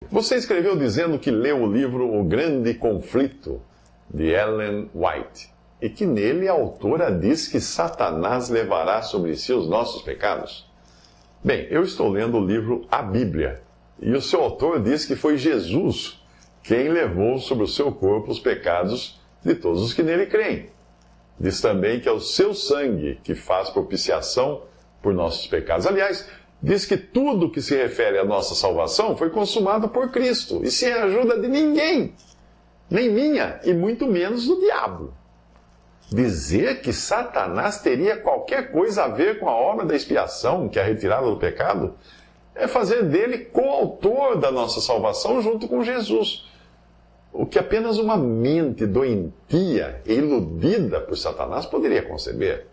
Você escreveu dizendo que leu o livro O Grande Conflito, de Ellen White, e que nele a autora diz que Satanás levará sobre si os nossos pecados. Bem, eu estou lendo o livro A Bíblia, e o seu autor diz que foi Jesus quem levou sobre o seu corpo os pecados de todos os que nele creem. Diz também que é o seu sangue que faz propiciação por nossos pecados. Aliás, diz que tudo que se refere à nossa salvação foi consumado por Cristo, e sem a ajuda de ninguém, nem minha, e muito menos do diabo. Dizer que Satanás teria qualquer coisa a ver com a obra da expiação, que é a retirada do pecado, é fazer dele coautor da nossa salvação junto com Jesus. O que apenas uma mente doentia e iludida por Satanás poderia conceber.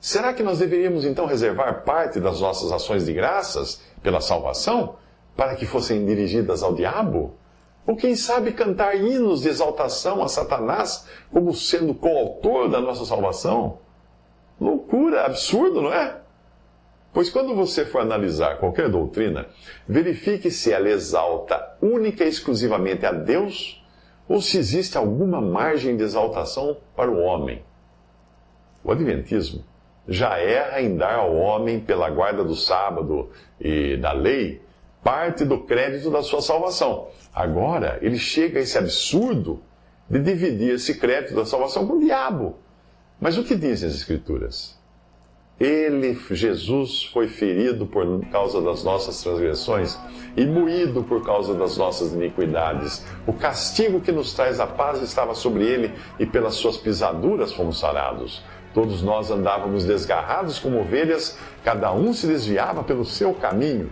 Será que nós deveríamos então reservar parte das nossas ações de graças pela salvação para que fossem dirigidas ao diabo? Ou quem sabe cantar hinos de exaltação a Satanás como sendo coautor da nossa salvação? Loucura, absurdo, não é? Pois quando você for analisar qualquer doutrina, verifique se ela exalta única e exclusivamente a Deus ou se existe alguma margem de exaltação para o homem. O Adventismo já erra em dar ao homem, pela guarda do sábado e da lei, parte do crédito da sua salvação. Agora, ele chega a esse absurdo de dividir esse crédito da salvação com o diabo. Mas o que dizem as Escrituras? Ele, Jesus, foi ferido por causa das nossas transgressões e moído por causa das nossas iniquidades. O castigo que nos traz a paz estava sobre ele e pelas suas pisaduras fomos sarados. Todos nós andávamos desgarrados como ovelhas, cada um se desviava pelo seu caminho.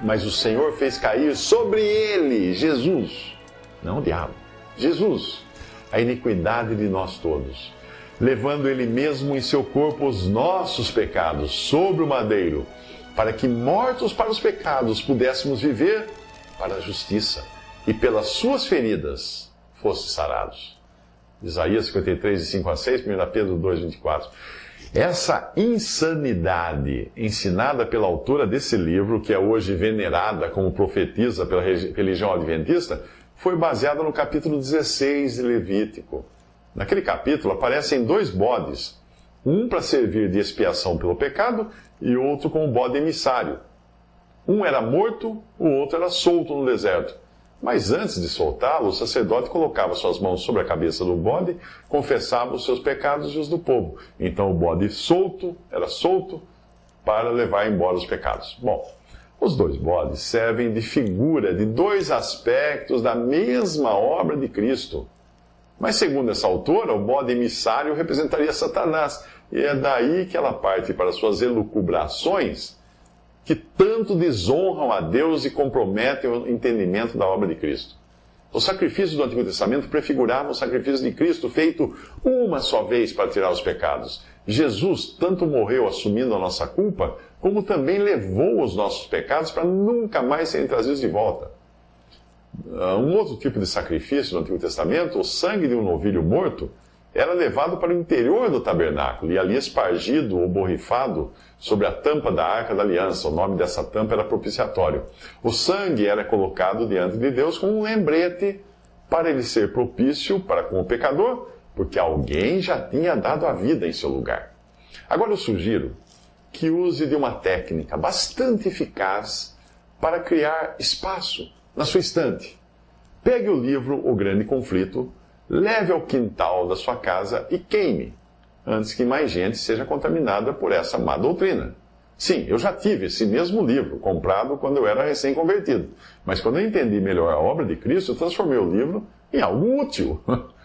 Mas o Senhor fez cair sobre ele, Jesus, não o diabo, Jesus, a iniquidade de nós todos, levando ele mesmo em seu corpo os nossos pecados sobre o madeiro, para que, mortos para os pecados, pudéssemos viver para a justiça, e pelas suas feridas fosse sarados. Isaías 53, de 5 a 6, 1 Pedro 2, 24. Essa insanidade ensinada pela autora desse livro, que é hoje venerada como profetisa pela religião adventista, foi baseada no capítulo 16 de Levítico. Naquele capítulo aparecem 2 bodes, um para servir de expiação pelo pecado e outro como bode emissário. Um era morto, o outro era solto no deserto. Mas antes de soltá-lo, o sacerdote colocava suas mãos sobre a cabeça do bode, confessava os seus pecados e os do povo. Então o bode era solto para levar embora os pecados. Bom, os 2 bodes servem de figura de 2 aspectos da mesma obra de Cristo. Mas segundo essa autora, o bode emissário representaria Satanás. E é daí que ela parte para suas elucubrações, que tanto desonram a Deus e comprometem o entendimento da obra de Cristo. Os sacrifícios do Antigo Testamento prefiguravam o sacrifício de Cristo feito uma só vez para tirar os pecados. Jesus tanto morreu assumindo a nossa culpa, como também levou os nossos pecados para nunca mais serem trazidos de volta. Um outro tipo de sacrifício do Antigo Testamento, o sangue de um novilho morto, era levado para o interior do tabernáculo e ali espargido ou borrifado sobre a tampa da Arca da Aliança. O nome dessa tampa era propiciatório. O sangue era colocado diante de Deus como um lembrete para ele ser propício para com o pecador, porque alguém já tinha dado a vida em seu lugar. Agora eu sugiro que use de uma técnica bastante eficaz para criar espaço na sua estante. Pegue o livro O Grande Conflito, leve ao quintal da sua casa e queime, antes que mais gente seja contaminada por essa má doutrina. Sim, eu já tive esse mesmo livro, comprado quando eu era recém-convertido. Mas quando eu entendi melhor a obra de Cristo, eu transformei o livro em algo útil.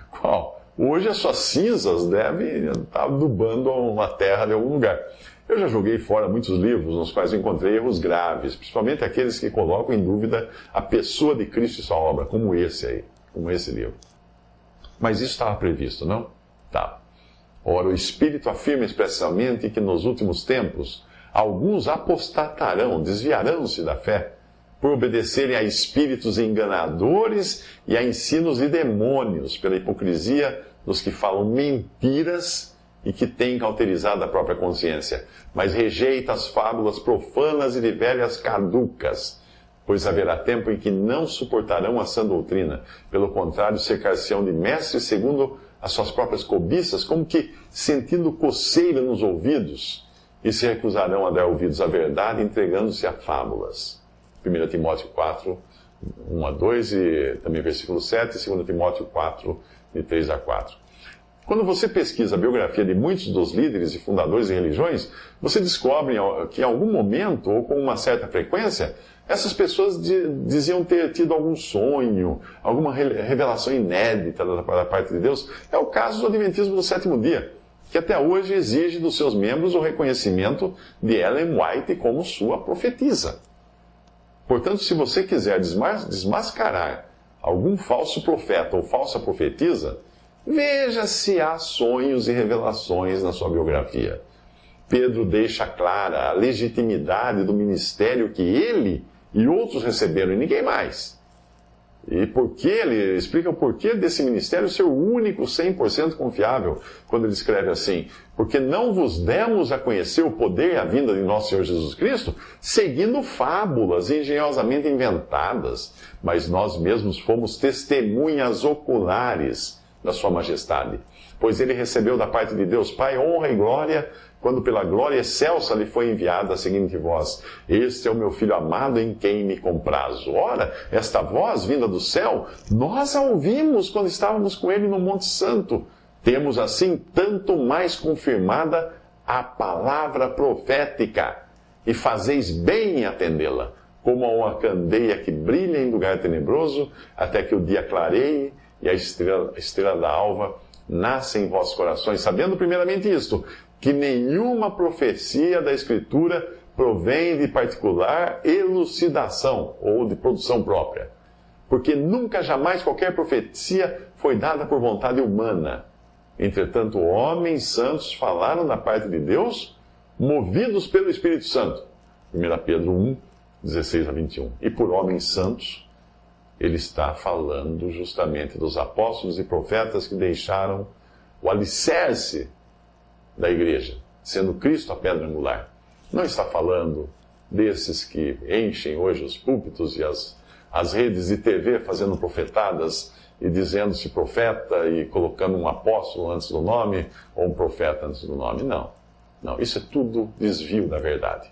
Qual? Hoje as suas cinzas devem estar adubando uma terra de algum lugar. Eu já joguei fora muitos livros nos quais eu encontrei erros graves, principalmente aqueles que colocam em dúvida a pessoa de Cristo e sua obra, como esse livro. Mas isso estava previsto, não? Tá. Ora, o Espírito afirma expressamente que nos últimos tempos alguns apostatarão, desviarão-se da fé, por obedecerem a espíritos enganadores e a ensinos de demônios, pela hipocrisia dos que falam mentiras e que têm cauterizado a própria consciência, mas rejeita as fábulas profanas e de velhas caducas. Pois haverá tempo em que não suportarão a sã doutrina. Pelo contrário, cercar-se-ão de mestres segundo as suas próprias cobiças, como que sentindo coceira nos ouvidos, e se recusarão a dar ouvidos à verdade, entregando-se a fábulas. 1 Timóteo 4, 1 a 2, e também versículo 7, e 2 Timóteo 4, de 3 a 4. Quando você pesquisa a biografia de muitos dos líderes e fundadores de religiões, você descobre que em algum momento, ou com uma certa frequência, essas pessoas diziam ter tido algum sonho, alguma revelação inédita da parte de Deus. É o caso do Adventismo do Sétimo Dia, que até hoje exige dos seus membros o reconhecimento de Ellen White como sua profetisa. Portanto, se você quiser desmascarar algum falso profeta ou falsa profetisa, veja se há sonhos e revelações na sua biografia. Pedro deixa clara a legitimidade do ministério que ele e outros receberam, e ninguém mais. E ele explica o porquê desse ministério ser o único 100% confiável, quando ele escreve assim: porque não vos demos a conhecer o poder e a vinda de nosso Senhor Jesus Cristo, seguindo fábulas engenhosamente inventadas, mas nós mesmos fomos testemunhas oculares da sua majestade. Pois ele recebeu da parte de Deus Pai honra e glória, quando pela glória excelsa lhe foi enviada a seguinte voz: este é o meu Filho amado em quem me comprazo. Ora, esta voz vinda do céu, nós a ouvimos quando estávamos com ele no Monte Santo. Temos assim tanto mais confirmada a palavra profética, e fazeis bem em atendê-la, como a uma candeia que brilha em lugar tenebroso, até que o dia clareie e a estrela da alva nasce em vossos corações, sabendo primeiramente isto, que nenhuma profecia da Escritura provém de particular elucidação ou de produção própria. Porque nunca, jamais, qualquer profecia foi dada por vontade humana. Entretanto, homens santos falaram da parte de Deus, movidos pelo Espírito Santo. 1 Pedro 1, 16 a 21. E por homens santos, ele está falando justamente dos apóstolos e profetas que deixaram o alicerce da igreja, sendo Cristo a pedra angular. Não está falando desses que enchem hoje os púlpitos e as redes de TV fazendo profetadas e dizendo-se profeta e colocando um apóstolo antes do nome ou um profeta antes do nome. Não. Não, isso é tudo desvio da verdade.